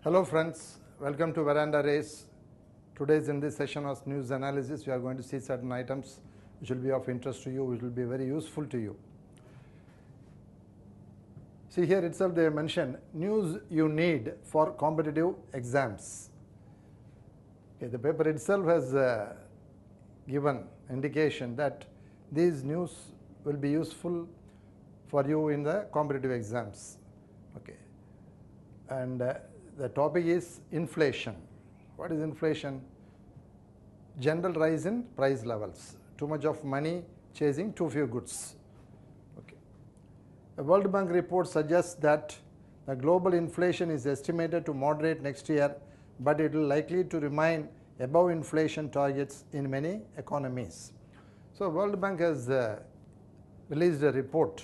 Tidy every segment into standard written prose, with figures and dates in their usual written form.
Hello friends, welcome to VerandaRace. Today's in this session of news analysis, we are going to see certain items which will be of interest to you, which will be very useful to you. See here itself they mention news you need for competitive exams. Okay, the paper itself has given indication that these news will be useful for you in the competitive exams. Okay, and the topic is inflation. What is inflation? General rise in price levels. Too much of money chasing too few goods. Okay. A World Bank report suggests that the global inflation is estimated to moderate next year, but it will likely to remain above inflation targets in many economies. So World Bank has released a report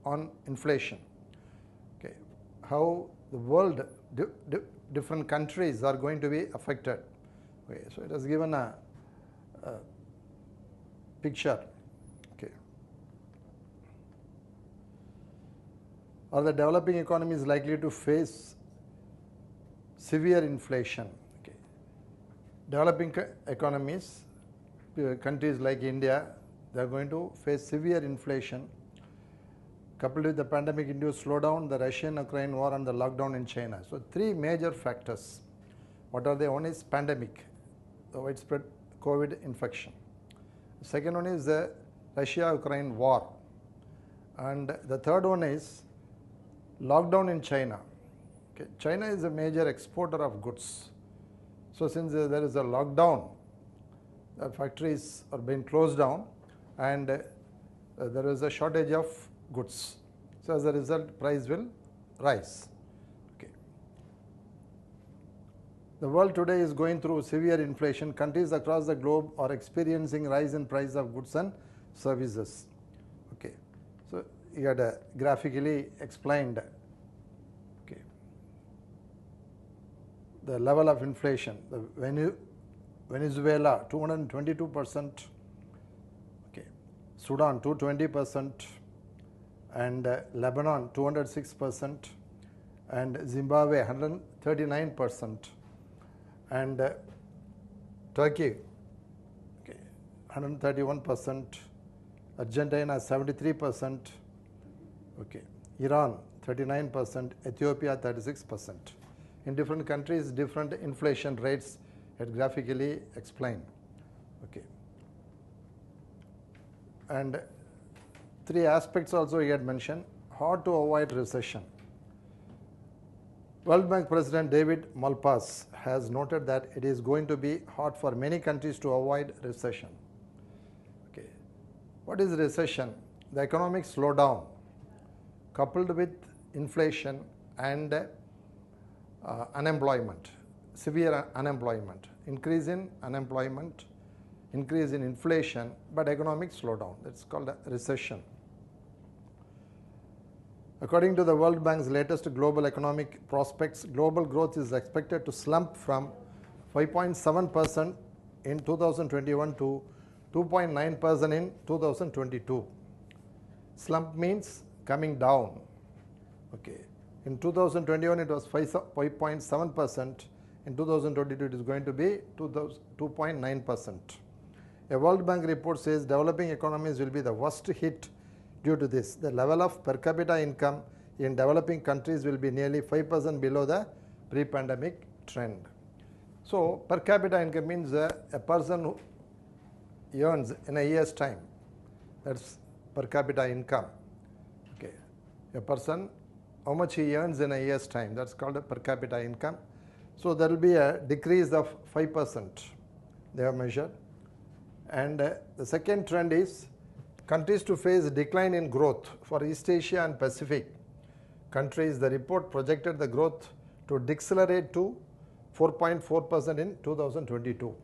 on inflation. Okay. How the world different countries are going to be affected. Okay, so it has given a picture. Okay. Are the developing economies likely to face severe inflation? Okay. Developing economies, countries like India, they are going to face severe inflation coupled with the pandemic-induced slowdown, the Russian-Ukraine war and the lockdown in China. So three major factors. What are they? One is pandemic, the widespread COVID infection. The second one is the Russia-Ukraine war. And the third one is lockdown in China. Okay. China is a major exporter of goods. So since there is a lockdown, the factories are being closed down and there is a shortage of goods. So as a result, price will rise. Okay. The world today is going through severe inflation. Countries across the globe are experiencing rise in price of goods and services. Okay. So you had graphically explained the level of inflation. The Venezuela 222%, okay, Sudan 220%, and Lebanon 206%, and Zimbabwe 139%, and Turkey, okay, 131%, Argentina 73%, okay, Iran 39%, Ethiopia 36%. In different countries, different inflation rates had graphically explained. Okay. And three aspects also he had mentioned. How to avoid recession. World Bank President David Malpass has noted that it is going to be hard for many countries to avoid recession. Okay. What is recession? The economic slowdown coupled with inflation and unemployment, severe unemployment, increase in unemployment, increase in inflation, but economic slowdown. That's called a recession. According to the World Bank's latest global economic prospects, global growth is expected to slump from 5.7% in 2021 to 2.9% in 2022. Slump means coming down. Okay. In 2021 it was 5.7%. In 2022 it is going to be 2.9%. A World Bank report says developing economies will be the worst hit due to this. The level of per capita income in developing countries will be nearly 5% below the pre-pandemic trend. So per capita income means a person who earns in a year's time. That's per capita income. Okay. A person, how much he earns in a year's time, that's called a per capita income. So there will be a decrease of 5%, they have measured. And the second trend is countries to face a decline in growth. For East Asia and Pacific countries, the report projected the growth to decelerate to 4.4% in 2022.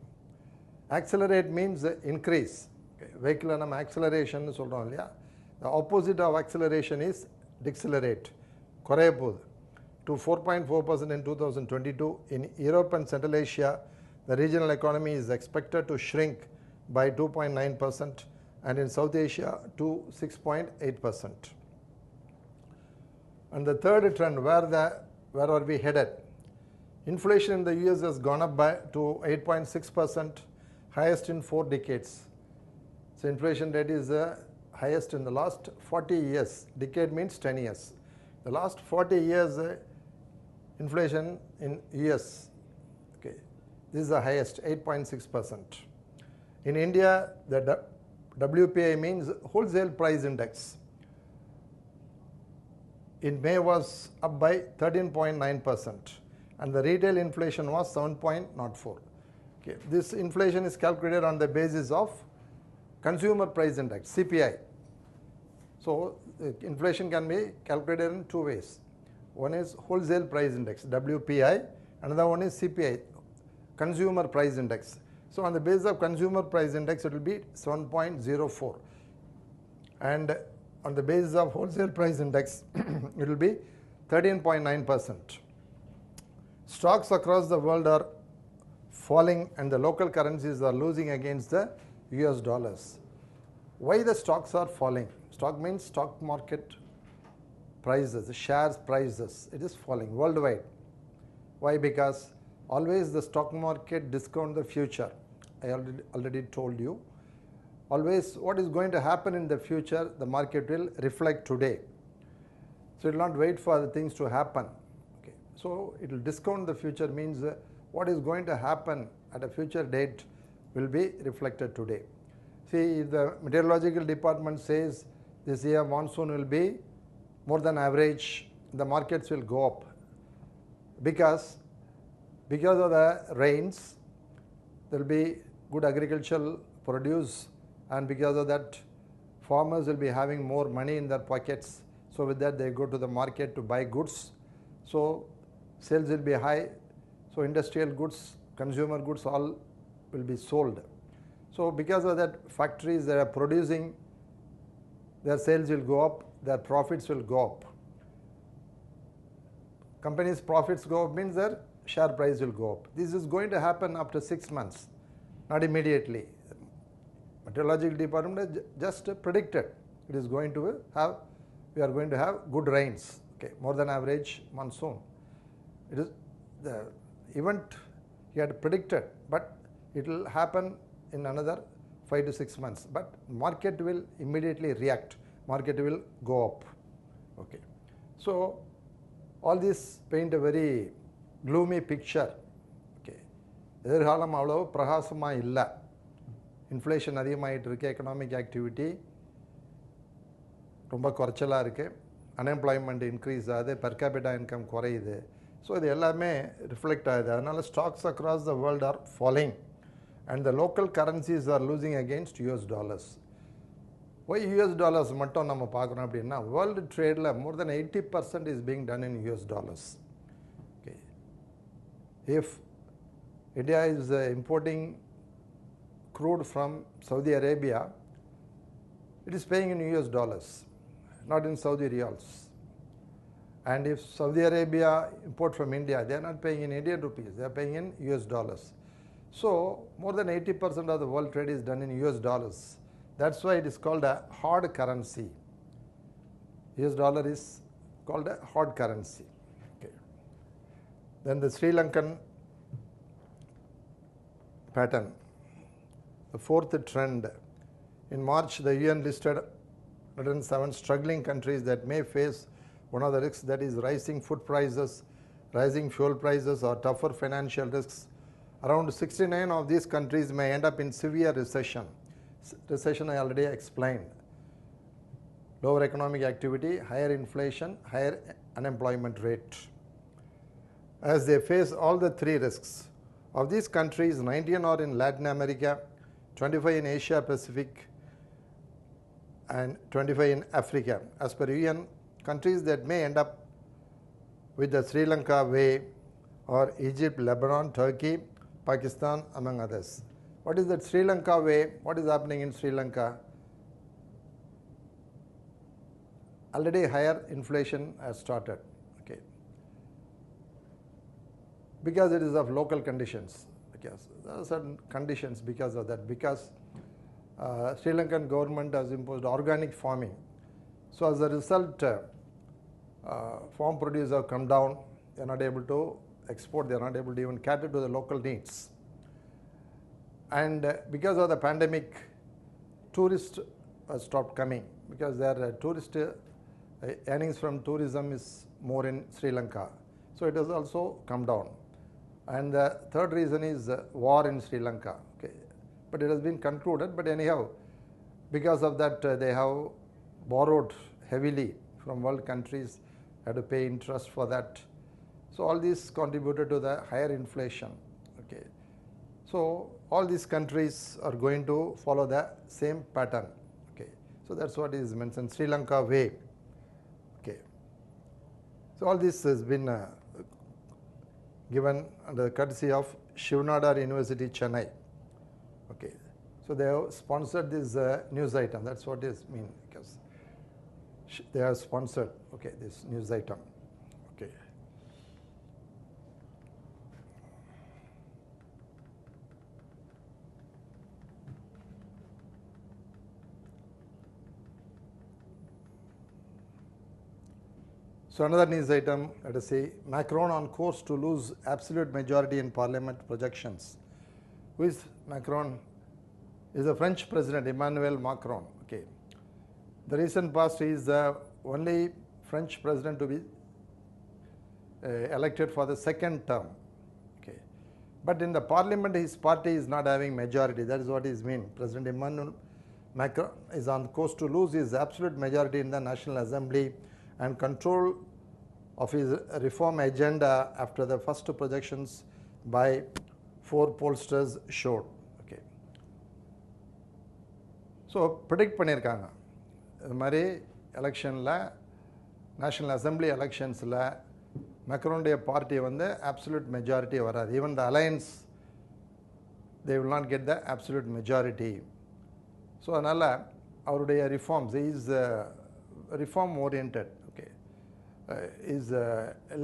Accelerate means increase. Okay. Vehicle acceleration is சொல்றோம் இல்லையா? The opposite of acceleration is decelerate. குறைய போகுது. To 4.4% in 2022. In Europe and Central Asia, the regional economy is expected to shrink by 2.9%, and in South Asia to 6.8%. And the third trend, where are we headed? Inflation in the US has gone up to 8.6%, highest in 4 decades. So inflation rate is the highest in the last 40 years. Decade means 10 years. The last 40 years inflation in US, okay, this is the highest, 8.6%. In India, the WPI means wholesale price index. In May was up by 13.9%, and the retail inflation was 7.04. Okay. This inflation is calculated on the basis of consumer price index, CPI. So inflation can be calculated in 2 ways. One is wholesale price index, WPI, another one is CPI, consumer price index. So on the basis of consumer price index, it will be 7.04, and on the basis of wholesale price index, it will be 13.9%. Stocks across the world are falling and the local currencies are losing against the US dollars. Why the stocks are falling? Stock means stock market prices, shares prices. It is falling worldwide. Why? Because always the stock market discount the future. I already told you. Always what is going to happen in the future, the market will reflect today. So it will not wait for the things to happen. Okay. So it will discount the future means what is going to happen at a future date will be reflected today. See, if the meteorological department says this year monsoon will be more than average, the markets will go up because of the rains, there will be good agricultural produce, and because of that farmers will be having more money in their pockets. So with that they go to the market to buy goods. So sales will be high. So industrial goods, consumer goods all will be sold. So because of that, factories that are producing, their sales will go up, their profits will go up. Companies' profits go up means their share price will go up. This is going to happen after 6 months, not immediately. Meteorological department has just predicted it is going to have, we are going to have good rains, okay, more than average monsoon. It is the event he had predicted, but it will happen in another 5 to 6 months. But market will immediately react. Market will go up. Okay. So all this paint a very gloomy picture. Okay. எதிர்காலம் அவ்வளவு பிரகாசமா இல்ல. Inflation அதிகமாயிட்டு இருக்கு, economic activity ரொம்ப குறைச்சலாக இருக்குது, unemployment increase ஆகுது, per capita income குறையுது. ஸோ இது எல்லாமே ரிஃப்ளெக்ட் ஆகுது. அதனால் stocks across the world are following and the local currencies are losing against US dollars. Why US dollars மட்டும் நம்ம பார்க்குறோம் அப்படின்னா, வேர்ல்டு ட்ரேடில் more than 80% is being done in US dollars. Okay, if India is importing crude from Saudi Arabia, it is paying in US dollars, not in Saudi riyals. And if Saudi Arabia import from India, they are not paying in Indian rupees, they are paying in US dollars. So more than 80% of the world trade is done in US dollars. That's why it is called a hard currency. US dollar is called a hard currency. Okay. Then the Sri Lankan pattern. The fourth trend. In March, the UN listed 107 struggling countries that may face one of the risks, that is rising food prices, rising fuel prices, or tougher financial risks. Around 69 of these countries may end up in severe recession. Recession I already explained. Lower economic activity, higher inflation, higher unemployment rate. As they face all the three risks, of these countries, 19 are in Latin America, 25 in Asia Pacific, and 25 in Africa. As per UN, countries that may end up with the Sri Lanka way are Egypt, Lebanon, Turkey, Pakistan, among others. What is that Sri Lanka way? What is happening in Sri Lanka? Already higher inflation has started. Okay. Because it is of local conditions. Because there are certain conditions because of that. Because Sri Lankan government has imposed organic farming. So as a result, farm produce have come down. They are not able to export, they are not able to even cater to the local needs. And because of the pandemic, tourists stopped coming because their tourist earnings from tourism is more in Sri Lanka. So it has also come down. And the third reason is war in Sri Lanka. Okay. But it has been concluded. But anyhow, because of that, they have borrowed heavily from world countries, had to pay interest for that. So all these contributed to the higher inflation. Okay. So all these countries are going to follow the same pattern. Okay. So that's what is mentioned, Sri Lanka way. Okay. So all this has been given under the courtesy of Shivnadar University, Chennai. Okay. So they have sponsored this news item. That's what it means, because they have sponsored, okay, this news item. Okay. So another news item, let us say, Macron on course to lose absolute majority in parliament projections. Who is Macron? Is the French president, Emmanuel Macron. Okay. The recent past, he is the only French president to be elected for the second term. Okay. But in the parliament, his party is not having majority. That is what it means. President Emmanuel Macron is on course to lose his absolute majority in the National Assembly and control of his reform agenda after the first projections by 4 pollsters showed. Okay. So predict பண்ணிருக்காங்க இந்த மாதிரி எலெக்ஷனில் national assembly எலெக்ஷன்ஸில் மேக்ரோனுடைய party வந்து absolute majority வராது. Even the alliance they will not get the absolute majority. So அதனால் அவருடைய reforms is reform orient. Okay. Is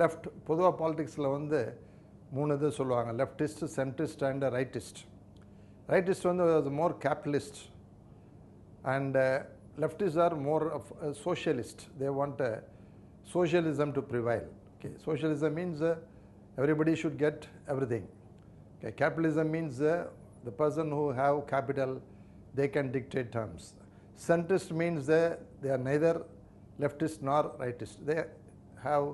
left. பொதுவாக பாலிடிக்ஸில் வந்து 3 இது சொல்லுவாங்க, leftist, centrist and rightist. Rightist வந்து more capitalist and leftists are more of socialist. They want socialism to prevail. Okay. Socialism means everybody should get everything. Okay. Capitalism means the person who have capital, they can dictate terms. Centrist means they are neither leftist nor rightist. They have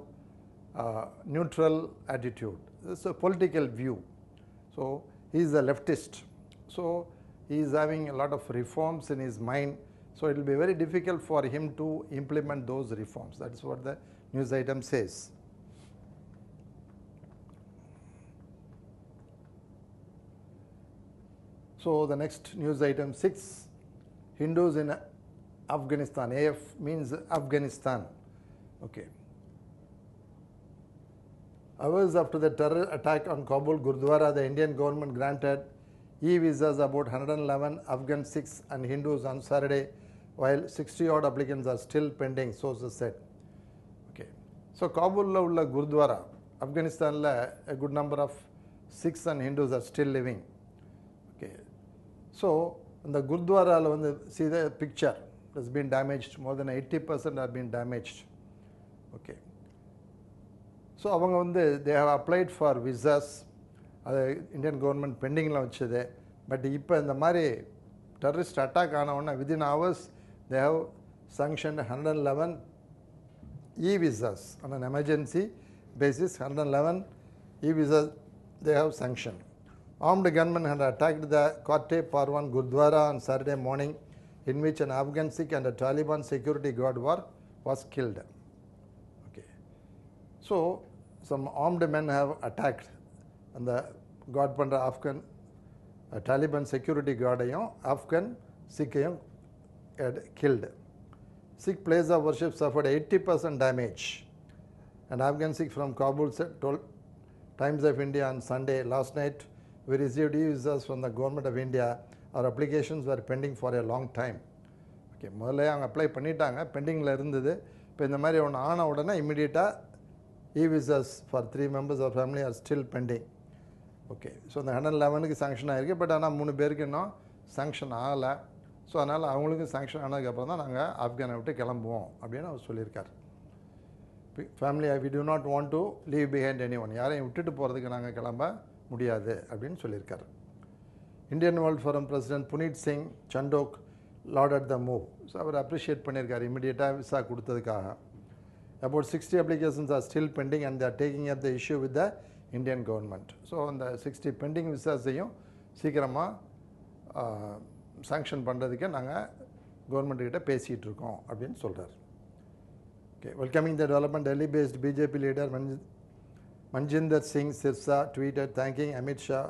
neutral attitude. This is a political view. So he is a leftist. So he is having a lot of reforms in his mind. So it will be very difficult for him to implement those reforms. That is what the news item says. So the next news item 6, Hindus in Afghanistan. AF means Afghanistan. Okay. Hours after the terror attack on Kabul Gurdwara, the Indian government granted e-visas about 111 Afghan Sikhs and Hindus on Saturday, while 60 odd applicants are still pending, sources said. Okay. So Kabul ulla Gurdwara, Afghanistan la a good number of Sikhs and Hindus are still living. Okay. So in the Gurdwara, see the picture, it has been damaged. More than 80% have been damaged. Okay. So they have applied for visas. அது Indian government பெண்டிங்கில் வச்சது. But இப்போ இந்த மாதிரி terrorist attack ஆனவுடனே within hours they have sanctioned 111 e-visas on an emergency basis. 111 e-visas they have sanctioned. Armed gunmen had attacked the Kote Parwan Gurdwara on Saturday morning, in which an Afghan Sikh and a Taliban security guard was killed. Okay. So some armed men have attacked அந்த guard பண்ணுற Afghan Taliban security கார்டையும் ஆப்கன் சிக்கையும் killed. Sikh place of worship suffered 80% damage. An Afghan Sikh from Kabul said, told Times of India on Sunday, last night we received e-visas from the government of India. Our applications were pending for a long time. Okay, முதல்ல அவங்க apply பண்ணிட்டாங்க, பெண்டிங்கில் இருந்தது. இப்போ இந்த மாதிரி ஒன்று ஆன உடனே இம்மிடியேட்டாக e-visas for 3 members of family are still pending. Okay. So இந்த 111க்கு சாங்ஷன் ஆகிருக்கு. பட் ஆனால் 3 பேருக்கு இன்னும் சாங்ஷன் ஆகலை. ஸோ அதனால் அவங்களுக்கும் சாங்ஷன் ஆனதுக்கப்புறம் தான் நாங்கள் ஆப்கானை விட்டு கிளம்புவோம் அப்படின்னு அவர் சொல்லியிருக்கார். family, we do not want to leave behind anyone. யாரையும் விட்டுட்டு போகிறதுக்கு நாங்கள் கிளம்ப முடியாது அப்படின்னு சொல்லியிருக்காரு. Indian World Forum president Puneet Singh Chandhok lauded the move. ஸோ அவர் அப்ரிஷியேட் பண்ணியிருக்காரு இமீடியட்டாக விசா கொடுத்ததுக்காக. About 60 applications are still pending and they are taking up the issue with the Indian government. So அந்த 60 பெண்டிங் விசாஸையும் சீக்கிரமாக சாங்ஷன் பண்ணுறதுக்கு நாங்கள் கவர்மெண்ட்டுக்கிட்ட பேசிகிட்டு இருக்கோம் அப்படின்னு சொல்கிறார். Okay, welcoming the development, Delhi-based BJP leader Manjinder Singh Sirsa tweeted thanking Amit Shah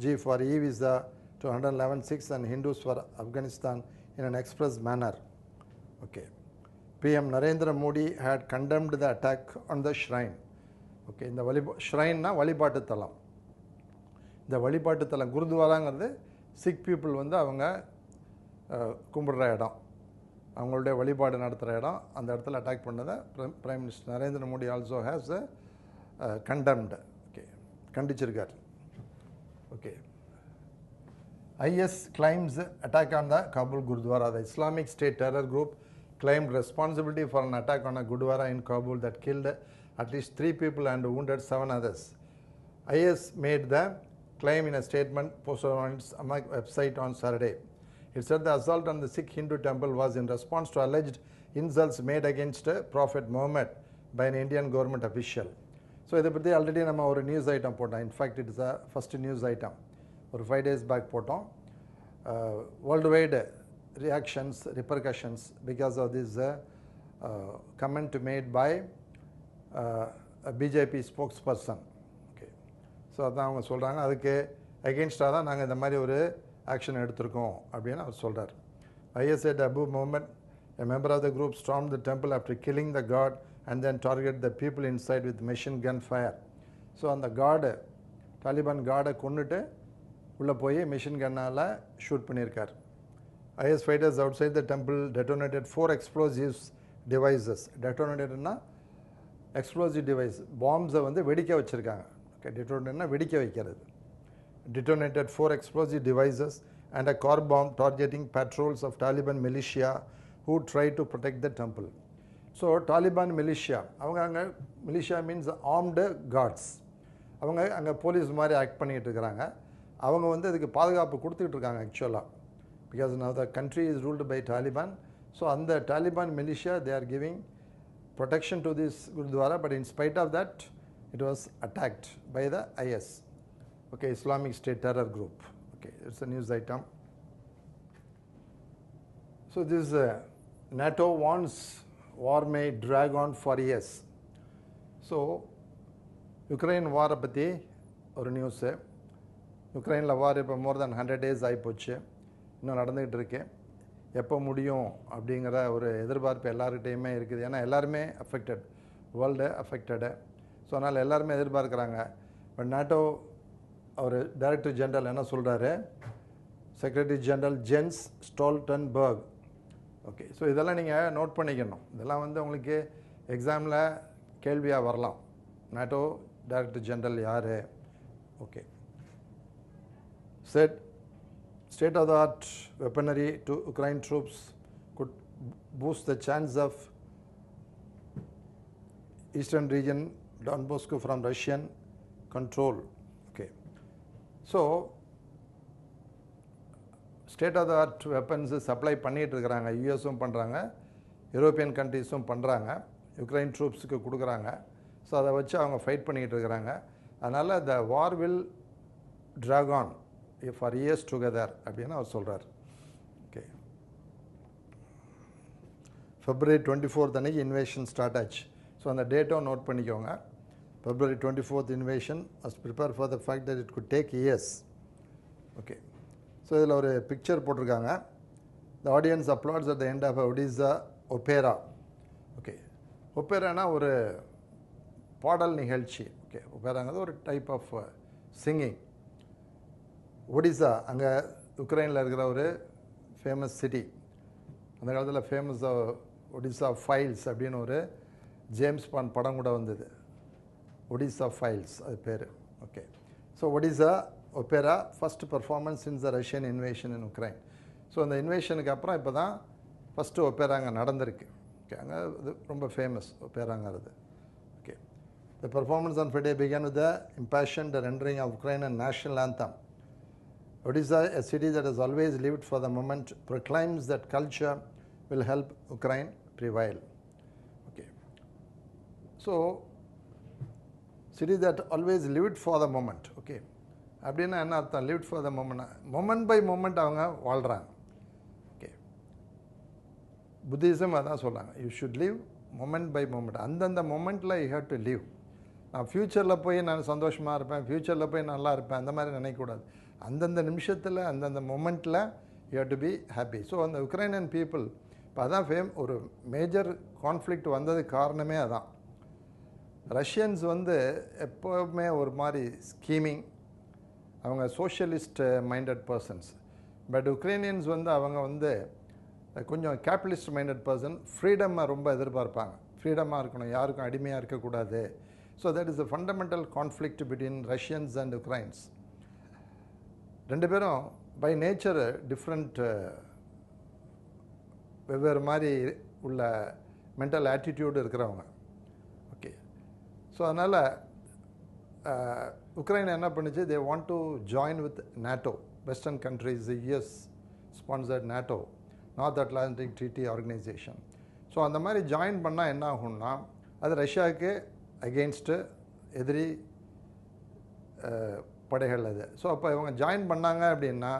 ji for e-visa to 111 Sikhs and Hindus for Afghanistan in an express manner. Okay. PM Narendra Modi had condemned the attack on the shrine. Okay, இந்த shrine-na வழிபாட்டு தலம். இந்த வழிபாட்டு தலம் குருத்வாராங்கிறது sick people வந்து அவங்க கும்பிடுற இடம், அவங்களுடைய வழிபாடு நடத்துகிற இடம். அந்த இடத்துல அட்டாக் பண்ணதை prime minister Narendra Modi also has condemned. Okay, கண்டிச்சிருக்கார். Okay, IS claims attack on the Kabul Gurdwara. The Islamic State terror group claimed responsibility for an attack on a Gurdwara in Kabul that killed at least 3 people and wounded 7 others. IS made the claim in a statement posted on its website on Saturday. It said the assault on the Sikh Hindu temple was in response to alleged insults made against Prophet Muhammad by an Indian government official. So, இதை பற்றி already நம்ம ஒரு news item போட்டோம். In fact it is a first news item. ஒரு 5 days back போட்டோம். World wide reactions, repercussions because of this comment made by BJP spokesperson. Okay, so அதான் அவங்க சொல்கிறாங்க. அதுக்கு அகெயின்ஸ்டாக தான் நாங்கள் இந்த மாதிரி ஒரு ஆக்ஷன் எடுத்திருக்கோம் அப்படின்னு அவர் சொல்கிறார். IS said Abu Muhammad, a member of the group, stormed the temple after killing the god and then targeted the people inside with machine gun fire. So அந்த கார்டு, தாலிபான் கார்டை கொண்டுட்டு உள்ளே போய் மிஷின் கன்னால் ஷூட் பண்ணியிருக்கார். IS fighters outside the temple detonated 4 explosives devices. டெட்டோனேட்டட்னா explosive device, பாம்ஸை வந்து வெடிக்க வச்சுருக்காங்க. ஓகே, டெட்டோனேட்னா வெடிக்க வைக்கிறது. Detonated 4 explosive devices and a car bomb targeting patrols of Taliban militia who tried to protect the temple. So Taliban militia, அவங்க அங்கே militia means armed guards, அவங்க அங்கே போலீஸ் மாதிரி ஆக்ட் பண்ணிகிட்டு இருக்கிறாங்க. அவங்க வந்து அதுக்கு பாதுகாப்பு கொடுத்துக்கிட்டு இருக்காங்க ஆக்சுவலாக, because now the country is ruled by Taliban. So அந்த Taliban militia they are giving protection to this Gurdwara, but in spite of that it was attacked by the IS. Okay, Islamic State terror group. Okay, it's a news item. So this NATO warns war may drag on for years. So Ukraine war பற்றி ஒரு news. யுக்ரைனில் வார் இப்போ மோர் தென் 100 days ஆகிப்போச்சு, இன்னும் நடந்துக்கிட்டு இருக்கு. எப்போ முடியும் அப்படிங்கிற ஒரு எதிர்பார்ப்பு எல்லாருக்கிட்டையுமே இருக்குது. ஏன்னா எல்லாருமே அஃபெக்டட், வேர்ல்டு அஃபெக்டடு. ஸோ அதனால் எல்லாருமே எதிர்பார்க்குறாங்க. பட் NATO அவர் டைரக்டர் ஜெனரல் என்ன சொல்கிறாரு, secretary general Jens Stoltenberg. Okay, so இதெல்லாம் நீங்கள் நோட் பண்ணிக்கணும். இதெல்லாம் வந்து உங்களுக்கு எக்ஸாமில் கேள்வியாக வரலாம். NATO டைரக்டர் ஜெனரல் யார்? Okay, said state-of-the-art weaponry to Ukraine troops could boost the chance of eastern region Donbass from Russian control. Okay, so state-of-the-art weapons supply பண்ணிட்டு இருக்காங்க. யூஎஸும் பண்ணுறாங்க, யூரோப்பியன் கண்ட்ரீஸும் பண்ணுறாங்க, யுக்ரைன் ட்ரூப்ஸுக்கு கொடுக்குறாங்க. ஸோ அதை வச்சு அவங்க ஃபைட் பண்ணிக்கிட்டு இருக்கிறாங்க. அதனால் the war will drag on for years together அப்படின்னு அவர் சொல்கிறார். ஓகே, February 24th அன்றைக்கி இன்வேஷன் ஸ்டார்ட் ஆச்சு. ஸோ அந்த டேட்டும் நோட் பண்ணிக்கோங்க. February 24th invasion must prepare for the fact that it could take years. Okay, so இதில் ஒரு பிக்சர் போட்டிருக்காங்க. The audience applauds at the end of a Odisha opera. Okay, ஒப்பேரானா ஒரு பாடல் நிகழ்ச்சி. ஓகே, ஒப்பேராங்கிறது ஒரு டைப் ஆஃப் சிங்கிங். ஒடிசா அங்கே யுக்ரைனில் இருக்கிற ஒரு ஃபேமஸ் சிட்டி. அந்த காலத்தில் ஃபேமஸ் ஒடிசா ஃபைல்ஸ் அப்படின்னு ஒரு ஜேம்ஸ் பாண்ட் படம் கூட வந்தது. ஒடிசா ஃபைல்ஸ் அது பேர். Okay, so Odisha opera first performance இன் த ரஷ்யன் இன்வேஷன் இன் உக்ரைன். ஸோ அந்த இன்வேஷனுக்கு அப்புறம் இப்போ தான் ஃபஸ்ட்டு ஒப்பேரா அங்கே நடந்திருக்கு. ஓகே, அங்கே அது ரொம்ப famous ஒப்பேராங்கிறது. The performance on Friday began with the impassioned rendering of Ukrainian national anthem. Odisha, a city that has always lived for the moment, proclaims that culture will help Ukraine prevail. Okay. So, city that always lived for the moment. Okay. அப்படின்னா என்ன அர்த்தம்? Lived for the moment by moment அவங்க வாழ்கிறாங்க. Okay, Buddhism அதான் சொல்கிறாங்க, you should live moment by moment. அந்தந்த மொமெண்ட்டில் you have to live. நான் ஃப்யூச்சரில் போய் நான் சந்தோஷமாக இருப்பேன், ஃப்யூச்சரில் போய் நல்லா இருப்பேன், அந்த மாதிரி நினைக்கக்கூடாது. அந்தந்த நிமிஷத்தில் அந்தந்த மொமெண்ட்டில் you have to be happy. So அந்த உக்ரைனியன் பீப்புள் இப்போ அதான் ஒரு மேஜர் கான்ஃப்ளிக்ட் வந்ததுக்கு காரணமே அதான். ரஷ்யன்ஸ் எப்போவுமே ஒரு மாதிரி ஸ்கீமிங், அவங்க socialist minded persons. But Ukrainians அவங்க கொஞ்சம் கேபிட்டலிஸ்ட் மைண்டட் பர்சன். ஃப்ரீடம்மை ரொம்ப எதிர்பார்ப்பாங்க, ஃப்ரீடமாக இருக்கணும், யாருக்கும் அடிமையாக இருக்கக்கூடாது. So that is the fundamental conflict between Russians and Ukraines. ரெண்டு பேரும் பை நேச்சர் டிஃப்ரெண்ட், வெவ்வேறு மாதிரி உள்ள மென்டல் ஆட்டிடியூடு இருக்கிறவங்க. ஓகே, ஸோ அதனால் உக்ரைன் என்ன பண்ணுச்சு, they want to join with NATO, western countries, US sponsored NATO, North Atlantic Treaty Organisation. So அந்த மாதிரி ஜாயின் பண்ணால் என்ன ஆகும்னா, அது ரஷ்யாவுக்கு அகெயின்ஸ்ட்டு எதிரி படைகள் அது. ஸோ அப்போ இவங்க ஜாயின் பண்ணாங்க அப்படின்னா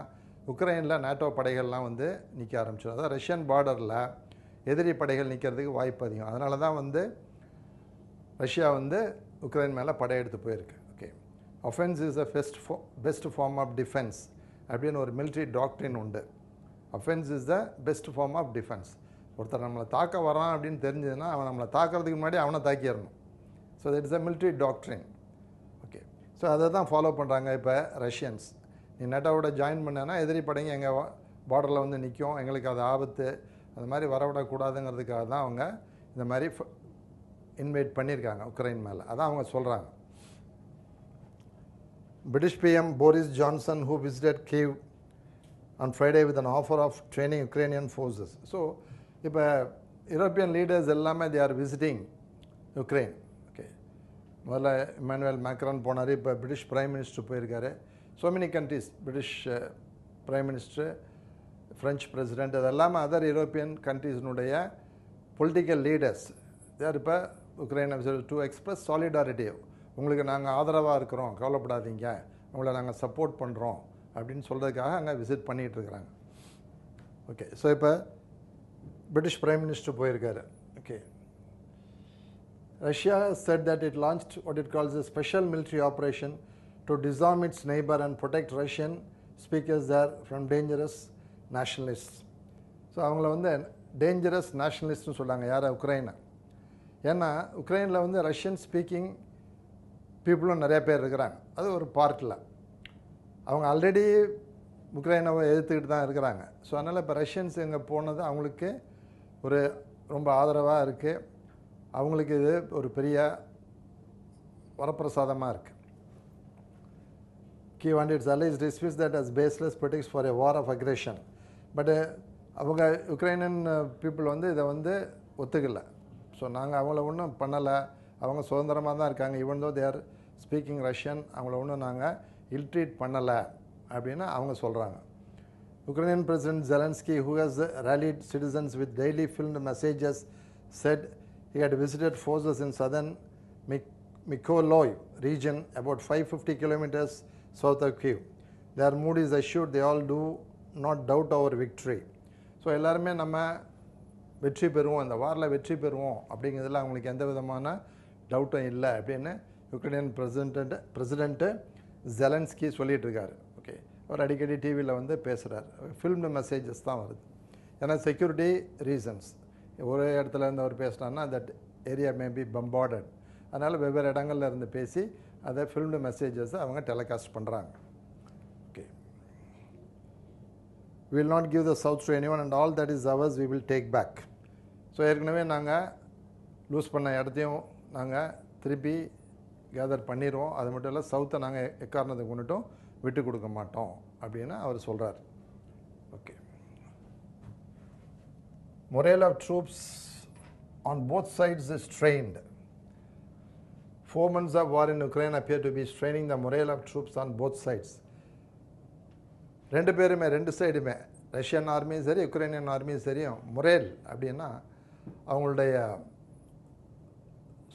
உக்ரைனில் நேட்டோ படைகள்லாம் நிற்க ஆரம்பிச்சிடும். அதாவது ரஷ்யன் பார்டரில் எதிரி படைகள் நிற்கிறதுக்கு வாய்ப்பு அதிகம். அதனால தான் ரஷ்யா உக்ரைன் மேலே படையெடுத்து போயிருக்கு. Okay, offence is a best form of defence அப்படின்னு ஒரு மிலிட்ரி டாக்ட்ரின் உண்டு. Offence is the best form of defence. ஒருத்தர் நம்மளை தாக்க வரான் அப்படின்னு தெரிஞ்சதுன்னா அவன் நம்மளை தாக்கிறதுக்கு முன்னாடி அவனை தாக்கிடணும். So that is a military doctrine. Okay, so அதை தான் ஃபாலோ பண்ணுறாங்க இப்போ ரஷ்யன்ஸ். நீ நேட்டோவோட ஜாயின் பண்ணேன்னா எதிரி படைங்க எங்கள் பார்டரில் நிற்கும், எங்களுக்கு அது ஆபத்து, அது மாதிரி வரவிடக்கூடாதுங்கிறதுக்காக தான் அவங்க இந்த மாதிரி இன்வைட் பண்ணியிருக்காங்க உக்ரைன் மேலே. அதான் அவங்க சொல்கிறாங்க. British PM Boris Johnson, who visited Kyiv on Friday with an offer of training Ukrainian forces. So, இப்போ யூரோப்பியன் லீடர்ஸ் எல்லாமே they are visiting Ukraine. Okay, முதல்ல இமானுவேல் மேக்ரான் போனார், இப்போ பிரிட்டிஷ் பிரைம் மினிஸ்டர் போயிருக்காரு. So many countries, British prime minister, French president, அது எல்லாமே other European கண்ட்ரீஸினுடைய political leaders தேர் இப்போ உக்ரைனை டு எக்ஸ்பிரஸ் சாலிடாரிட்டி. உங்களுக்கு நாங்கள் ஆதரவாக இருக்கிறோம், கவலைப்படாதீங்க, உங்களை நாங்கள் சப்போர்ட் பண்ணுறோம் அப்படின்னு சொல்கிறதுக்காக அங்கே விசிட் பண்ணிகிட்டு இருக்கிறாங்க. ஓகே, ஸோ இப்போ பிரிட்டிஷ் பிரைம் மினிஸ்டர் போயிருக்காரு. Okay, Russia said that it launched what it calls a special military operation to disarm its neighbor and protect Russian speakers there from dangerous nationalists. So அவங்கள dangerous நேஷனலிஸ்ட்னு சொல்கிறாங்க யாரை? உக்ரைனை. ஏன்னா உக்ரைனில் Russian speaking பீப்புளும் நிறைய பேர் இருக்கிறாங்க. அது ஒரு பார்ட்டில் அவங்க ஆல்ரெடி உக்ரைனை எதிர்த்துக்கிட்டு தான் இருக்கிறாங்க. ஸோ அதனால் இப்போ ரஷ்யன்ஸ் இங்கே போனது அவங்களுக்கு ஒரு ரொம்ப ஆதரவாக இருக்குது. அவங்களுக்கு இது ஒரு பெரிய வரப்பிரசாதமாக இருக்குது. Kyiv and its allies dismissed that as baseless pretext for a war of aggression. But அவங்க யுக்ரைனியன் பீப்புள் இதை ஒத்துக்கலை. ஸோ நாங்கள் அவங்கள ஒன்றும் பண்ணலை, அவங்க சுதந்திரமாக தான் இருக்காங்க, ஈவன் தோ தேர் ஸ்பீக்கிங் ரஷ்யன், அவங்கள ஒன்றும் நாங்கள் இல்ட்ரீட் பண்ணலை அப்படின்னு அவங்க சொல்கிறாங்க. Ukrainian President Zelensky, who has rallied citizens with daily filmed messages, said he had visited forces in southern Mykolaiv region about 550 kilometers south of Kyiv. Their mood is assured they all do not doubt our victory. So எல்லாருமே நம்ம வெற்றி பெறுவோம், இந்த வாரில் வெற்றி பெறுவோம் அப்படிங்கிறதுல அவங்களுக்கு எந்த விதமான டவுட்டும் இல்லை அப்படின்னு யுக்ரைனியன் பிரசிடென்ட்டு ஜெலன்ஸ்கி சொல்லிகிட்டு இருக்காரு. ஓகே, அவர் அடிக்கடி டிவியில் பேசுகிறார். ஃபில்ம்டு மெசேஜஸ் தான் வருது. ஏன்னா செக்யூரிட்டி ரீசன்ஸ், ஒரே இடத்துல இருந்து அவர் பேசினார்னா that area may be bombarded, அதனால் வெவ்வேறு இடங்கள்ல இருந்து பேசி அதை ஃபில்ம்டு மெசேஜஸை அவங்க டெலிகாஸ்ட் பண்ணுறாங்க. Okay, we will not give the south to anyone and all that is ours we will take back. So ஏற்கனவே நாங்கள் லூஸ் பண்ண இடத்தையும் நாங்கள் திருப்பி கேதர் பண்ணிடுவோம், அது மட்டும் இல்லை சவுத்தை நாங்கள் எக்காரணத்துக்கு கொண்டுட்டும் விட்டு கொடுக்க மாட்டோம் அப்படின்னு அவர் சொல்கிறார். Okay, morale of troops on both sides is strained 4 months of war in Ukraine appear to be straining the morale of troops on both sides. ரெண்டு சைடுமே ரஷ்யன் ஆர்மியும் சரி யுக்ரைனியன் ஆர்மியும் சரியும் முரேல் அப்படின்னா அவங்களுடைய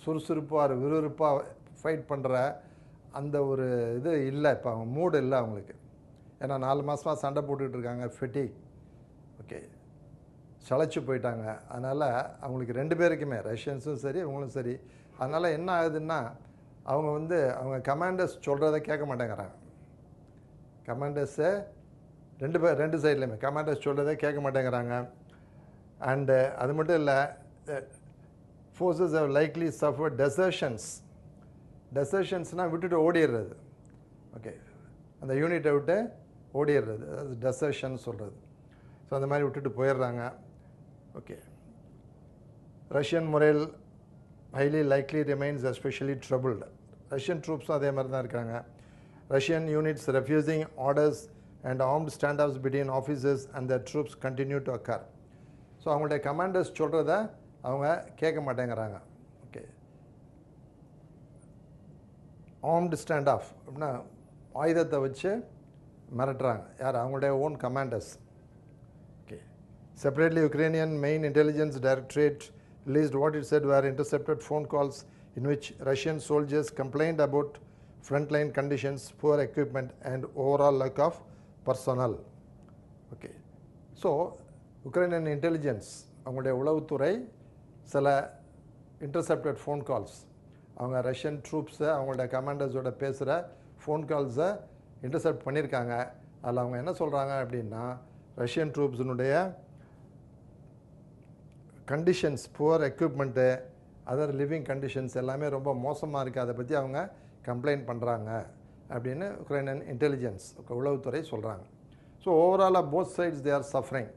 சுறுசுறுப்பாக விறுவிறுப்பாக ஃபைட் பண்ணுற அந்த ஒரு இது இல்லை. இப்போ அவங்க மூடு இல்லை அவங்களுக்கு. ஏன்னா 4 மாதமாக சண்டை போட்டுக்கிட்டு இருக்காங்க. ஃபெட்டிக் ஓகே சளைச்சு போயிட்டாங்க. அதனால் அவங்களுக்கு 2 பேருக்குமே ரஷ்யன்ஸும் சரி இவங்களும் சரி. அதனால் என்ன ஆகுதுன்னா அவங்க கமாண்டர்ஸ் சொல்கிறத கேட்க மாட்டேங்கிறாங்க. கமாண்டர்ஸை ரெண்டு சைட்லையுமே கமாண்டர்ஸ் சொல்கிறதே கேட்க மாட்டேங்கிறாங்க. அண்டு அது மட்டும் இல்லை, ஃபோர்ஸஸ் ஹவ் லைக்லி சஃபர் டெசர்ஷன்ஸ்னால் விட்டுட்டு ஓடிடுறது. ஓகே அந்த யூனிட்டை விட்டு ஓடிடுறது, அது டெசர்ஷன் சொல்கிறது. ஸோ அந்த மாதிரி விட்டுட்டு போயிடுறாங்க. Okay Russian morale highly likely remains especially troubled. Russian ட்ரூப்ஸும் அதே மாதிரி தான் இருக்காங்க. Russian units refusing orders and armed standoffs between officers and their troops continue to occur. So அவங்களுடைய கமாண்டர்ஸ் சொல்கிறத அவங்க கேட்க மாட்டேங்கிறாங்க. ஓகே ஆர்ம்டு ஸ்டாண்ட் ஆஃப் அப்படின்னா ஆயுதத்தை வச்சு மிரட்டுறாங்க. யார்? அவங்களுடைய own commanders. Okay separately Ukrainian main intelligence directorate released what it said were intercepted phone calls in which Russian soldiers complained about frontline conditions, poor equipment and overall lack of personnel. Okay. So, Ukrainian intelligence, அவங்களுடைய உளவுத்துறை சில intercepted phone calls, அவங்க Russian ட்ரூப்ஸை அவங்களுடைய கமாண்டர்ஸோட பேசுகிற phone கால்ஸை intercept பண்ணியிருக்காங்க. அதில் அவங்க என்ன சொல்கிறாங்க அப்படின்னா, ரஷ்யன் ட்ரூப்ஸினுடைய conditions, poor equipment, other living conditions எல்லாமே ரொம்ப மோசமாக இருக்குது. அதை பற்றி அவங்க கம்ப்ளைண்ட் பண்ணுறாங்க அப்படின்னு உக்ரைனியன் இன்டெலிஜென்ஸ் உளவுத்துறை சொல்கிறாங்க. ஸோ ஓவராலாக both sides they are suffering.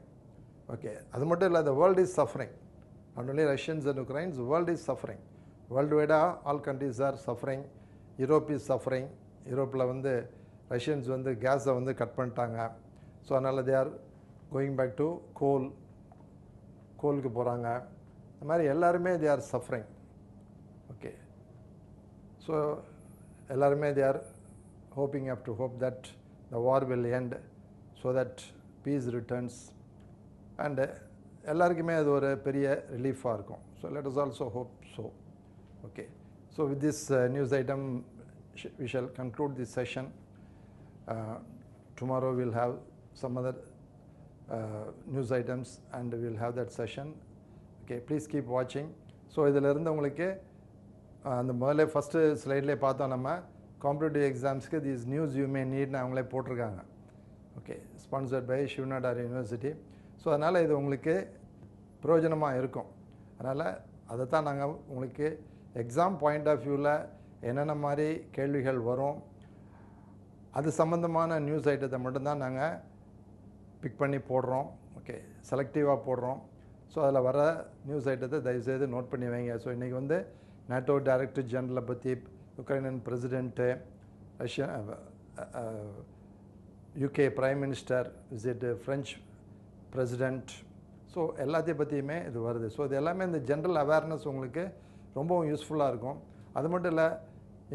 Okay அது மட்டும் இல்லை, the world is suffering. Not only Russians and Ukraines, world is suffering. World வைடாக all countries are suffering. Europe is suffering. யூரோப்பில் ரஷ்யன்ஸ் கேஸை கட் பண்ணிட்டாங்க. ஸோ அதனால் they are going back to கோலுக்கு போகிறாங்க. இந்த மாதிரி எல்லாருமே they are suffering. Okay so எல்லாருமே they are hoping up to hope that the war will end so that piece returns. And எல்லாருக்குமே அது ஒரு பெரிய ரிலீஃபாக இருக்கும். So let us also hope so. Okay so with this news item we shall conclude this session. Tomorrow we'll have some other news items and we'll have that session. Okay, please keep watching. So இதில் இருந்து உங்களுக்கு அந்த முதல்ல first ஸ்லைட்லேயே பார்த்தோம், நம்ம competitive எக்ஸாம்ஸ்க்கு these news you may நீட்னு அவங்களே போட்டிருக்காங்க. Okay sponsored by Shiv Nadar University. So அதனால் இது உங்களுக்கு பிரயோஜனமாக இருக்கும். அதனால் அதை தான் நாங்கள் உங்களுக்கு எக்ஸாம் பாயிண்ட் ஆஃப் வியூவில் என்னென்ன மாதிரி கேள்விகள் வரும் அது சம்மந்தமான நியூஸ் ஐட்டத்தை மட்டும்தான் நாங்கள் பிக் பண்ணி போடுறோம். ஓகே செலக்டிவாக போடுறோம். ஸோ அதில் வர நியூஸ் ஐட்டத்தை தயவுசெய்து நோட் பண்ணி வைங்க. ஸோ இன்றைக்கி நேட்டோ டைரக்டர் ஜெனரலை பற்றி, Ukrainian president, Russian UK prime minister visit, French president, so எல்லாத்தையும் பற்றியுமே இது வருது. ஸோ இது எல்லாமே இந்த ஜென்ரல் அவேர்னஸ் உங்களுக்கு ரொம்பவும் யூஸ்ஃபுல்லாக இருக்கும். அது மட்டும் இல்லை,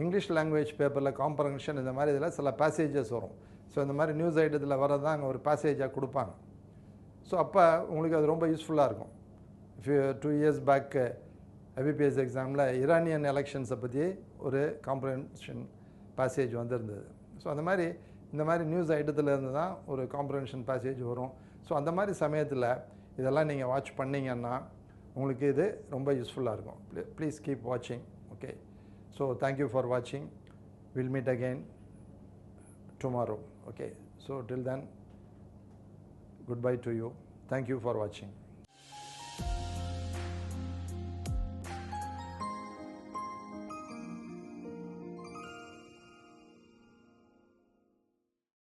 இங்கிலீஷ் லாங்குவேஜ் பேப்பரில் காம்ப்ரஹென்ஷன் இந்த மாதிரி இதில் சில பேசேஜஸ் வரும். ஸோ இந்த மாதிரி நியூஸ் ஐட்டத்தில் வரதான் அங்கே ஒரு பேசேஜாக கொடுப்பாங்க. ஸோ அப்போ உங்களுக்கு அது ரொம்ப யூஸ்ஃபுல்லாக இருக்கும். இஃப் 2 years பேக் ஐபிபிஎஸ் எக்ஸாமில் ஈரானியன் எலெக்ஷன்ஸை பற்றி ஒரு காம்ப்ரஹென்ஷன் பேசேஜ் வந்திருந்தது. ஸோ அந்த மாதிரி இந்த மாதிரி நியூஸ் ஐட்டத்தில் இருந்து தான் ஒரு காம்ப்ரஹென்ஷன் பேசேஜ் வரும். ஸோ அந்த மாதிரி சமயத்தில் இதெல்லாம் நீங்கள் வாட்ச் பண்ணிங்கன்னா உங்களுக்கு இது ரொம்ப யூஸ்ஃபுல்லாக இருக்கும். ப்ளீஸ் கீப் வாட்சிங். ஓகே ஸோ தேங்க்யூ ஃபார் வாட்சிங். Will meet again tomorrow. Okay, so till then, goodbye to you. Thank you for watching.